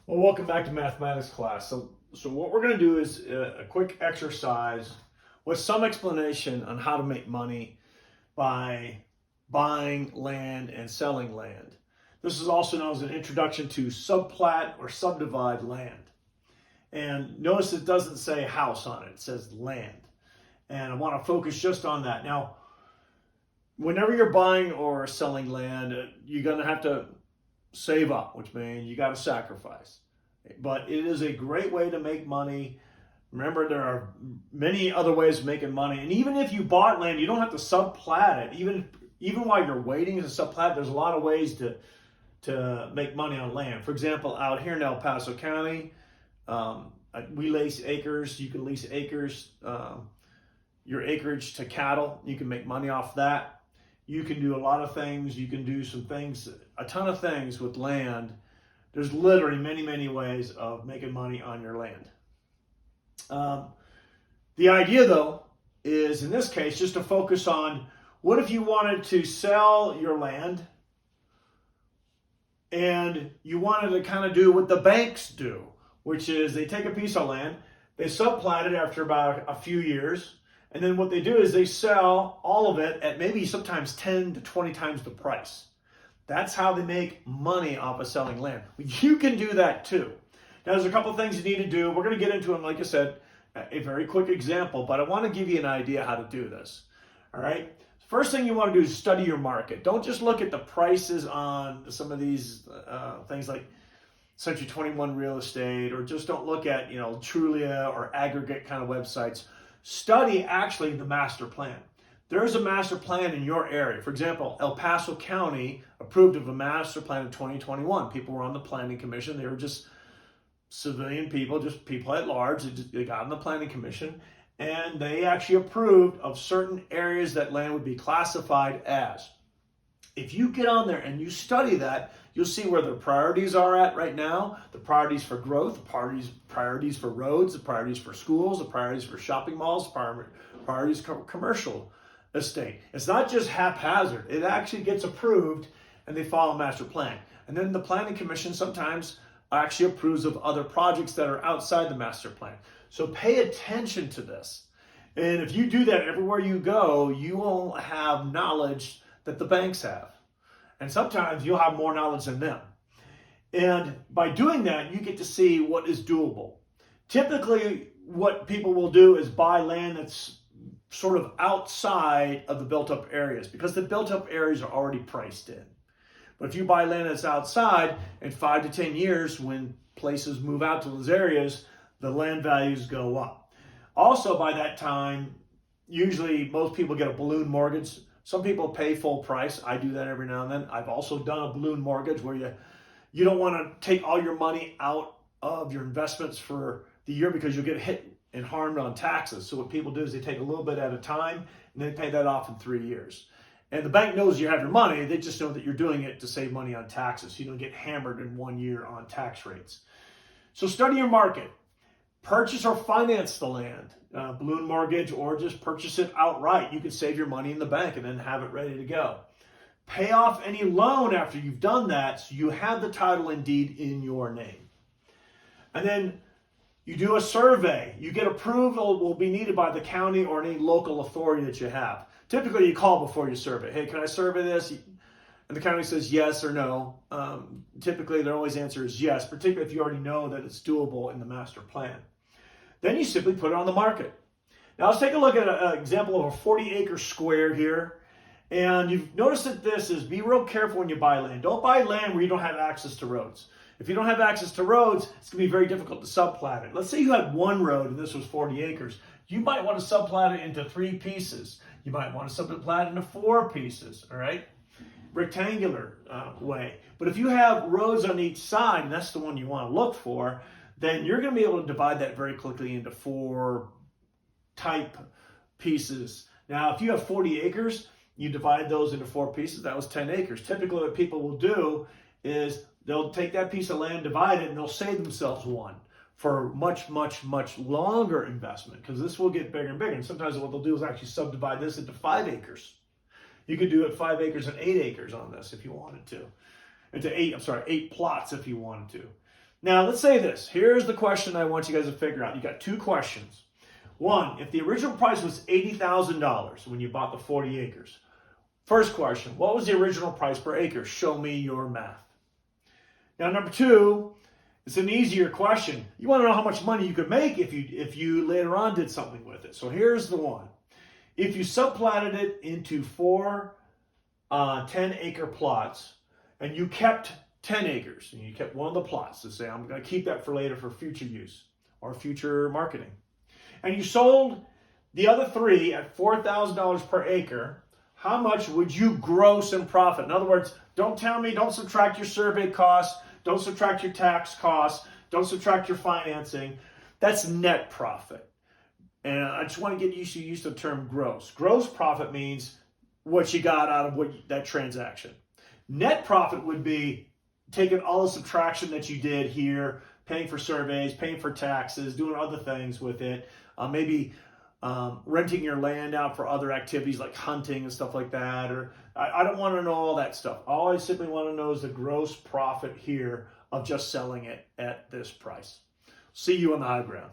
Well, welcome back to mathematics class. So what we're going to do is a quick exercise with some explanation on how to make money by buying land and selling land. This is also known as an introduction to subplat or subdivide land. And notice it doesn't say house on it, it says land. And I want to focus just on that. Now, whenever you're buying or selling land, you're going to have to save up, which means you got to sacrifice. But it is a great way to make money. Remember, there are many other ways of making money. And even if you bought land, you don't have to subplat it. Even while you're waiting to subplat, there's a lot of ways to make money on land. For example, out here in El Paso County, we lease acres. You can lease acres, your acreage to cattle. You can make money off that. You can do a lot of things. You can do some things, a ton of things with land. There's literally many, many ways of making money on your land. The idea, though, is in this case just to focus on what if you wanted to sell your land and you wanted to kind of do what the banks do, which is they take a piece of land, they subplat it after about a few years, and then what they do is they sell all of it at maybe sometimes 10 to 20 times the price. That's how they make money off of selling land. You can do that too. Now, there's a couple things you need to do. We're going to get into them, like I said, a very quick example, but I want to give you an idea how to do this. All right? First thing you want to do is study your market. Don't just look at the prices on some of these things like Century 21 Real Estate, or just don't look at, Trulia or aggregate kind of websites. Study actually the master plan. There is a master plan in your area. For example, El Paso County approved of a master plan in 2021. People were on the planning commission. They were just civilian people, just people at large. They got on the planning commission, and they actually approved of certain areas that land would be classified as. If you get on there and you study that, you'll see where the priorities are at right now, the priorities for growth, the priorities for roads, the priorities for schools, the priorities for shopping malls, priorities for commercial estate. It's not just haphazard. It actually gets approved and they follow a master plan. And then the planning commission sometimes actually approves of other projects that are outside the master plan. So pay attention to this. And if you do that everywhere you go, you won't have knowledge that the banks have. And sometimes you'll have more knowledge than them. And by doing that, you get to see what is doable. Typically, what people will do is buy land that's sort of outside of the built-up areas, because the built-up areas are already priced in. But if you buy land that's outside, in 5 to 10 years, when places move out to those areas, the land values go up. Also, by that time, usually most people get a balloon mortgage. Some people pay full price. I do that every now and then. I've also done a balloon mortgage where you don't want to take all your money out of your investments for the year because you'll get hit and harmed on taxes. So what people do is they take a little bit at a time and they pay that off in 3 years. And the bank knows you have your money. They just know that you're doing it to save money on taxes. So you don't get hammered in 1 year on tax rates. So study your market. Purchase or finance the land, balloon mortgage, or just purchase it outright. You can save your money in the bank and then have it ready to go. Pay off any loan after you've done that so you have the title and deed in your name. And then you do a survey. You get approval will be needed by the county or any local authority that you have. Typically, you call before you survey. Hey, can I survey this? And the county says yes or no. Typically, their always answer is yes, particularly if you already know that it's doable in the master plan. Then you simply put it on the market. Now, let's take a look at an example of a 40-acre square here. And you've noticed that this is, be real careful when you buy land. Don't buy land where you don't have access to roads. If you don't have access to roads, it's going to be very difficult to subplat it. Let's say you had one road and this was 40 acres. You might want to subplat it into 3 pieces. You might want to subplat it into 4 pieces, all right? Rectangular way. But if you have roads on each side, and that's the one you want to look for, then you're going to be able to divide that very quickly into 4 type pieces. Now, if you have 40 acres, you divide those into 4 pieces. That was 10 acres. Typically, what people will do is they'll take that piece of land, divide it, and they'll save themselves one for much, much, much longer investment, because this will get bigger and bigger. And sometimes what they'll do is actually subdivide this into 5 acres. You could do it 5 acres and 8 acres on this if you wanted to. Into 8 plots if you wanted to. Now, let's say this. Here's the question I want you guys to figure out. You got two questions. One, if the original price was $80,000 when you bought the 40 acres. First question, what was the original price per acre? Show me your math. Now, number two, it's an easier question. You want to know how much money you could make if you later on did something with it. So here's the one. If you subplatted it into four 10-acre plots, and you kept 10 acres, and you kept one of the plots to say, I'm going to keep that for later for future use or future marketing, and you sold the other three at $4,000 per acre, how much would you gross in profit? In other words, don't tell me, don't subtract your survey costs, don't subtract your tax costs, don't subtract your financing. That's net profit. And I just want to get used to the term gross. Gross profit means what you got out of that transaction. Net profit would be taking all the subtraction that you did here, paying for surveys, paying for taxes, doing other things with it, maybe renting your land out for other activities like hunting and stuff like that. Or I don't want to know all that stuff. All I simply want to know is the gross profit here of just selling it at this price. See you on the high ground.